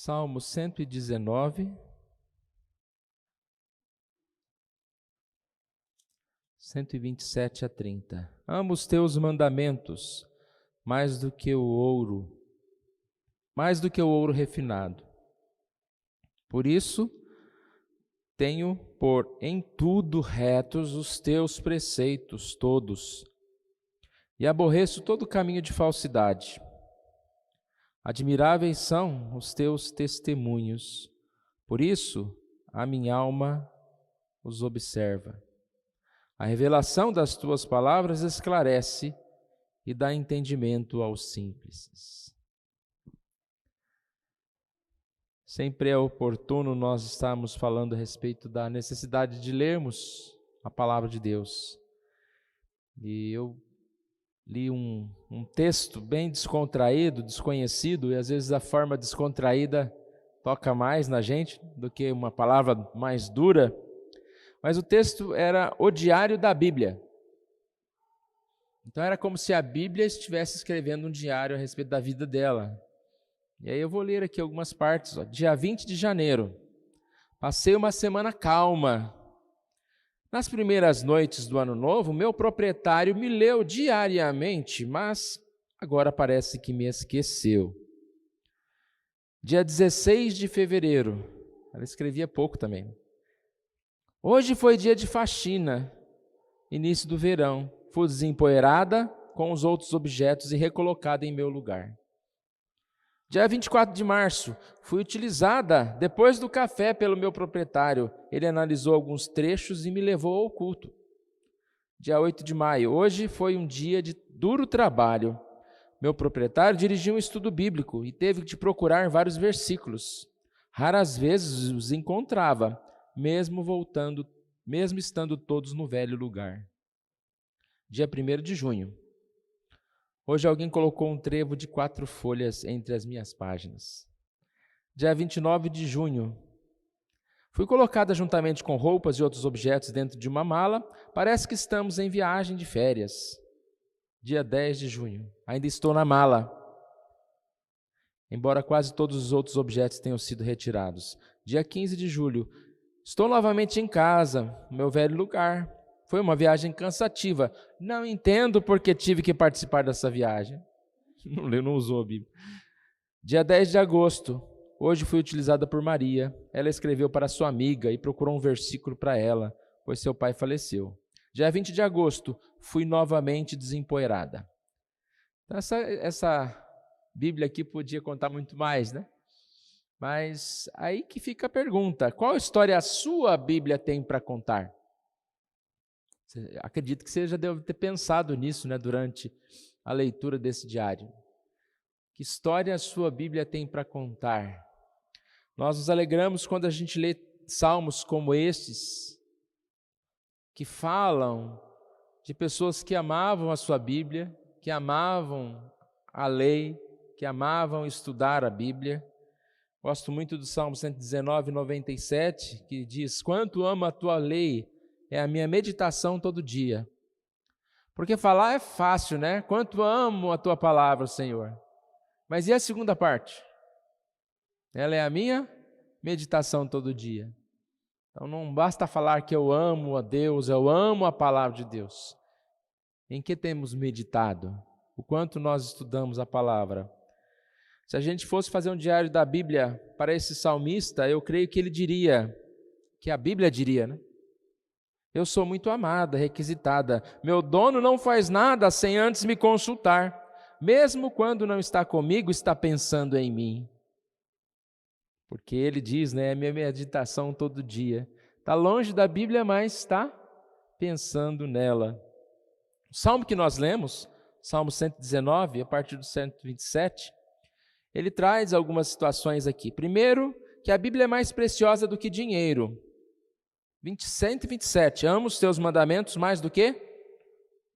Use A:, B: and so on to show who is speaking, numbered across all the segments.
A: Salmo 119, 127 a 30. Amo os teus mandamentos mais do que o ouro refinado. Por isso, tenho por em tudo retos os teus preceitos todos, e aborreço todo caminho de falsidade. Admiráveis são os teus testemunhos, por isso a minha alma os observa. A revelação das tuas palavras esclarece e dá entendimento aos simples. Sempre é oportuno nós estarmos falando a respeito da necessidade de lermos a palavra de Deus. E eu li um texto bem descontraído, desconhecido, e às vezes a forma descontraída toca mais na gente do que uma palavra mais dura. Mas o texto era o diário da Bíblia. Então era como se a Bíblia estivesse escrevendo um diário a respeito da vida dela. E aí eu vou ler aqui algumas partes. Dia 20 de janeiro. Passei uma semana calma. Nas primeiras noites do ano novo, meu proprietário me leu diariamente, mas agora parece que me esqueceu. Dia 16 de fevereiro. Ela escrevia pouco também. Hoje foi dia de faxina, início do verão. Fui desempoeirada com os outros objetos e recolocada em meu lugar. Dia 24 de março, fui utilizada depois do café pelo meu proprietário. Ele analisou alguns trechos e me levou ao culto. Dia 8 de maio, hoje foi um dia de duro trabalho. Meu proprietário dirigiu um estudo bíblico e teve de procurar vários versículos. Raras vezes os encontrava, mesmo estando todos no velho lugar. Dia 1º de junho. Hoje alguém colocou um trevo de 4 folhas entre as minhas páginas. Dia 29 de junho. Fui colocada juntamente com roupas e outros objetos dentro de uma mala. Parece que estamos em viagem de férias. Dia 10 de junho. Ainda estou na mala, embora quase todos os outros objetos tenham sido retirados. Dia 15 de julho. Estou novamente em casa, no meu velho lugar. Foi uma viagem cansativa. Não entendo porque tive que participar dessa viagem. Não usou a Bíblia. Dia 10 de agosto. Hoje fui utilizada por Maria. Ela escreveu para sua amiga e procurou um versículo para ela, pois seu pai faleceu. Dia 20 de agosto. Fui novamente desempoeirada. Então, essa Bíblia aqui podia contar muito mais, né? Mas aí que fica a pergunta: qual história a sua Bíblia tem para contar? Acredito que você já deve ter pensado nisso, né, durante a leitura desse diário. Que história a sua Bíblia tem para contar? Nós nos alegramos quando a gente lê salmos como estes, que falam de pessoas que amavam a sua Bíblia, que amavam a lei, que amavam estudar a Bíblia. Gosto muito do Salmo 119, 97, que diz: quanto amo a tua lei, é a minha meditação todo dia. Porque falar é fácil, né? Quanto amo a tua palavra, Senhor. Mas e a segunda parte? Ela é a minha meditação todo dia. Então não basta falar que eu amo a Deus, eu amo a palavra de Deus. Em que temos meditado? O quanto nós estudamos a palavra? Se a gente fosse fazer um diário da Bíblia para esse salmista, eu creio que ele diria, que a Bíblia diria, né? Eu sou muito amada, requisitada. Meu dono não faz nada sem antes me consultar. Mesmo quando não está comigo, está pensando em mim. Porque ele diz, né, é minha meditação todo dia. Está longe da Bíblia, mas está pensando nela. O salmo que nós lemos, Salmo 119, a partir do 127, ele traz algumas situações aqui. Primeiro, que a Bíblia é mais preciosa do que dinheiro. 127, amo os teus mandamentos mais do que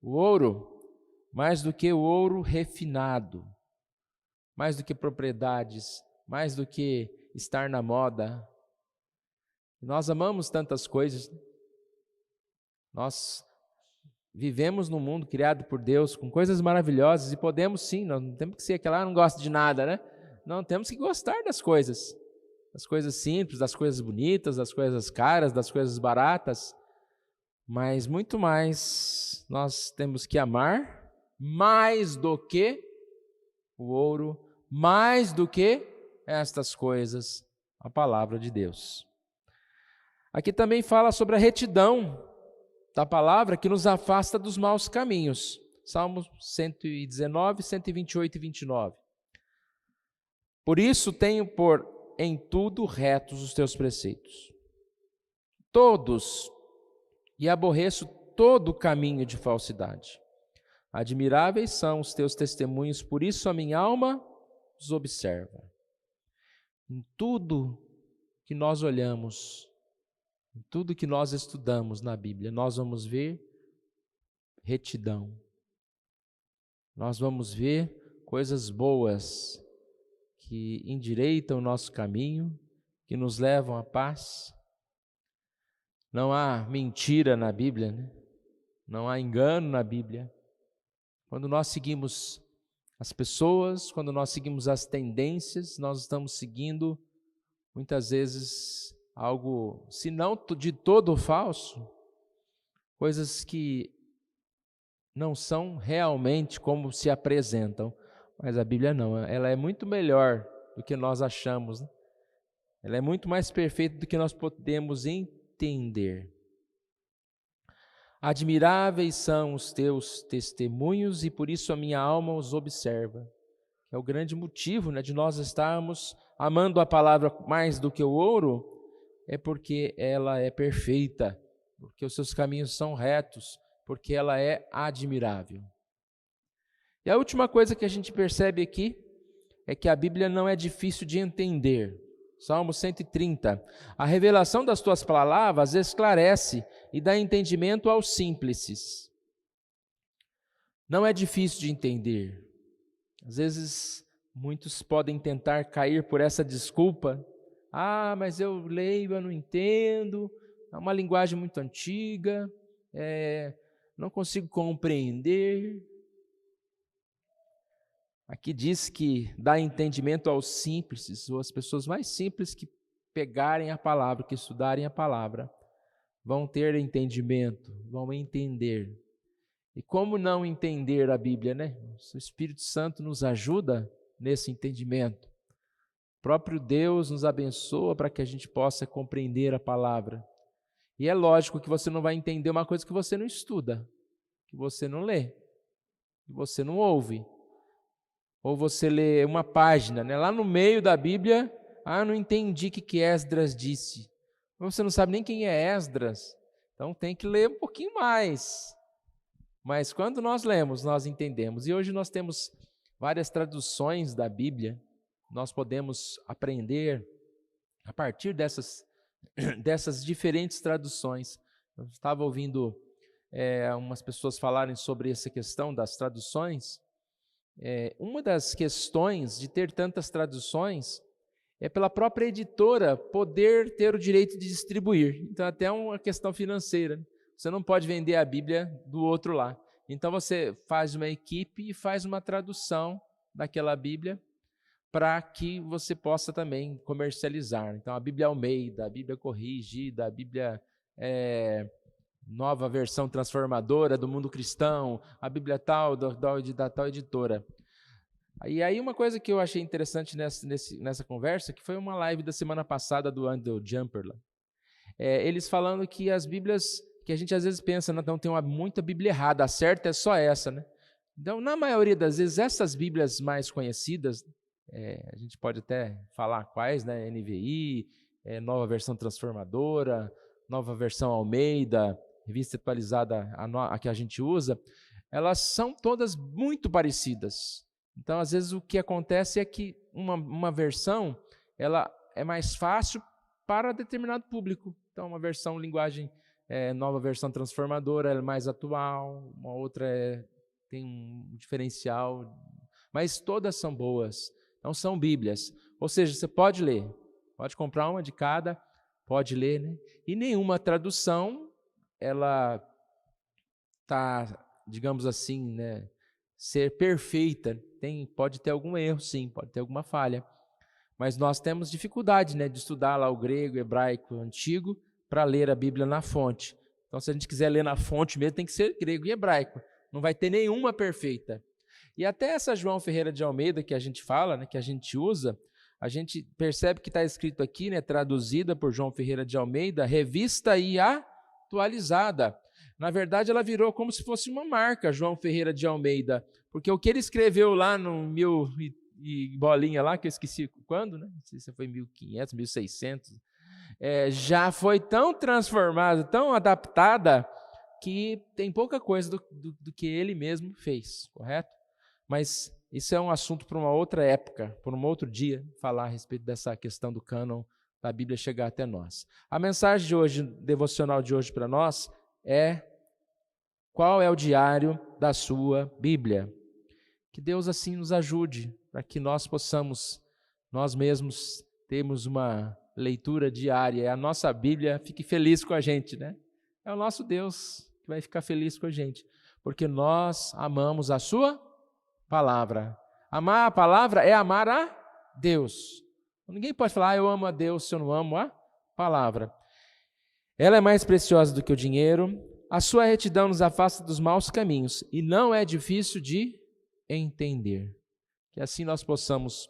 A: o ouro, mais do que o ouro refinado, mais do que propriedades, mais do que estar na moda. Nós amamos tantas coisas. Nós vivemos num mundo criado por Deus, com coisas maravilhosas, e podemos sim, nós não temos que ser aquela, não gosta de nada, né? Não, temos que gostar das coisas simples, das coisas bonitas, das coisas caras, das coisas baratas, mas muito mais nós temos que amar mais do que o ouro, mais do que estas coisas, a palavra de Deus. Aqui também fala sobre a retidão da palavra que nos afasta dos maus caminhos. Salmos 119, 128 e 29. Por isso tenho por em tudo retos os teus preceitos, todos, e aborreço todo caminho de falsidade. Admiráveis são os teus testemunhos, por isso a minha alma os observa. Em tudo que nós olhamos, em tudo que nós estudamos na Bíblia, nós vamos ver retidão. Nós vamos ver coisas boas que endireitam o nosso caminho, que nos levam à paz. Não há mentira na Bíblia, né? Não há engano na Bíblia. Quando nós seguimos as pessoas, quando nós seguimos as tendências, nós estamos seguindo, muitas vezes, algo, se não de todo falso, coisas que não são realmente como se apresentam. Mas a Bíblia não, ela é muito melhor do que nós achamos, né? Ela é muito mais perfeita do que nós podemos entender. Admiráveis são os teus testemunhos e por isso a minha alma os observa. É o grande motivo, né, de nós estarmos amando a palavra mais do que o ouro, é porque ela é perfeita, porque os seus caminhos são retos, porque ela é admirável. E a última coisa que a gente percebe aqui é que a Bíblia não é difícil de entender. Salmo 130. A revelação das tuas palavras esclarece e dá entendimento aos simples. Não é difícil de entender. Às vezes, muitos podem tentar cair por essa desculpa. Ah, mas eu leio, eu não entendo, é uma linguagem muito antiga, não consigo compreender. Aqui diz que dá entendimento aos simples, ou as pessoas mais simples que pegarem a palavra, que estudarem a palavra, vão ter entendimento, vão entender. E como não entender a Bíblia, né? O Espírito Santo nos ajuda nesse entendimento. O próprio Deus nos abençoa para que a gente possa compreender a palavra. E é lógico que você não vai entender uma coisa que você não estuda, que você não lê, que você não ouve. Ou você lê uma página, né? Lá no meio da Bíblia, não entendi o que Esdras disse. Você não sabe nem quem é Esdras, então tem que ler um pouquinho mais. Mas quando nós lemos, nós entendemos. E hoje nós temos várias traduções da Bíblia, nós podemos aprender a partir dessas diferentes traduções. Eu estava ouvindo umas pessoas falarem sobre essa questão das traduções. Uma das questões de ter tantas traduções é pela própria editora poder ter o direito de distribuir. Então, até uma questão financeira. Você não pode vender a Bíblia do outro lá. Então, você faz uma equipe e faz uma tradução daquela Bíblia para que você possa também comercializar. Então, a Bíblia Almeida, a Bíblia Corrigida, a Bíblia Nova Versão Transformadora do Mundo Cristão, a Bíblia tal, da tal editora. E aí uma coisa que eu achei interessante nessa conversa, que foi uma live da semana passada do Andrew Jumperla, eles falando que as Bíblias, que a gente às vezes pensa, não, tem muita Bíblia errada, a certa é só essa, né? Então, na maioria das vezes, essas Bíblias mais conhecidas, a gente pode até falar quais, né? NVI, Nova Versão Transformadora, Nova Versão Almeida, Revista Atualizada, a que a gente usa, elas são todas muito parecidas. Então, às vezes, o que acontece é que uma versão ela é mais fácil para determinado público. Então, uma versão linguagem, Nova Versão Transformadora, ela é mais atual, uma outra tem um diferencial, mas todas são boas. Então, são Bíblias. Ou seja, você pode ler, pode comprar uma de cada, pode ler, né? E nenhuma tradução ela está, digamos assim, né, ser perfeita. Pode ter algum erro, sim, pode ter alguma falha. Mas nós temos dificuldade, né, de estudar lá o grego, o hebraico antigo, para ler a Bíblia na fonte. Então, se a gente quiser ler na fonte mesmo, tem que ser grego e hebraico. Não vai ter nenhuma perfeita. E até essa João Ferreira de Almeida que a gente fala, né, que a gente usa, a gente percebe que está escrito aqui, né, traduzida por João Ferreira de Almeida, revista e atualizada. Na verdade, ela virou como se fosse uma marca, João Ferreira de Almeida, porque o que ele escreveu lá no 1000 e bolinha lá, que eu esqueci quando, né? Não sei se foi 1500, 1600, já foi tão transformada, tão adaptada, que tem pouca coisa do que ele mesmo fez, correto? Mas isso é um assunto para uma outra época, para um outro dia, falar a respeito dessa questão do cânon da Bíblia chegar até nós. A mensagem de hoje, devocional de hoje para nós é: qual é o diário da sua Bíblia? Que Deus assim nos ajude, para que nós possamos, nós mesmos, termos uma leitura diária. A nossa Bíblia fique feliz com a gente, né? É o nosso Deus que vai ficar feliz com a gente, porque nós amamos a sua palavra. Amar a palavra é amar a Deus. Ninguém pode falar, eu amo a Deus, se eu não amo a palavra. Ela é mais preciosa do que o dinheiro. A sua retidão nos afasta dos maus caminhos e não é difícil de entender. Que assim nós possamos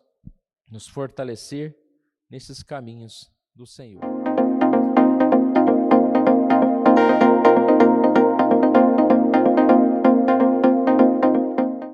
A: nos fortalecer nesses caminhos do Senhor.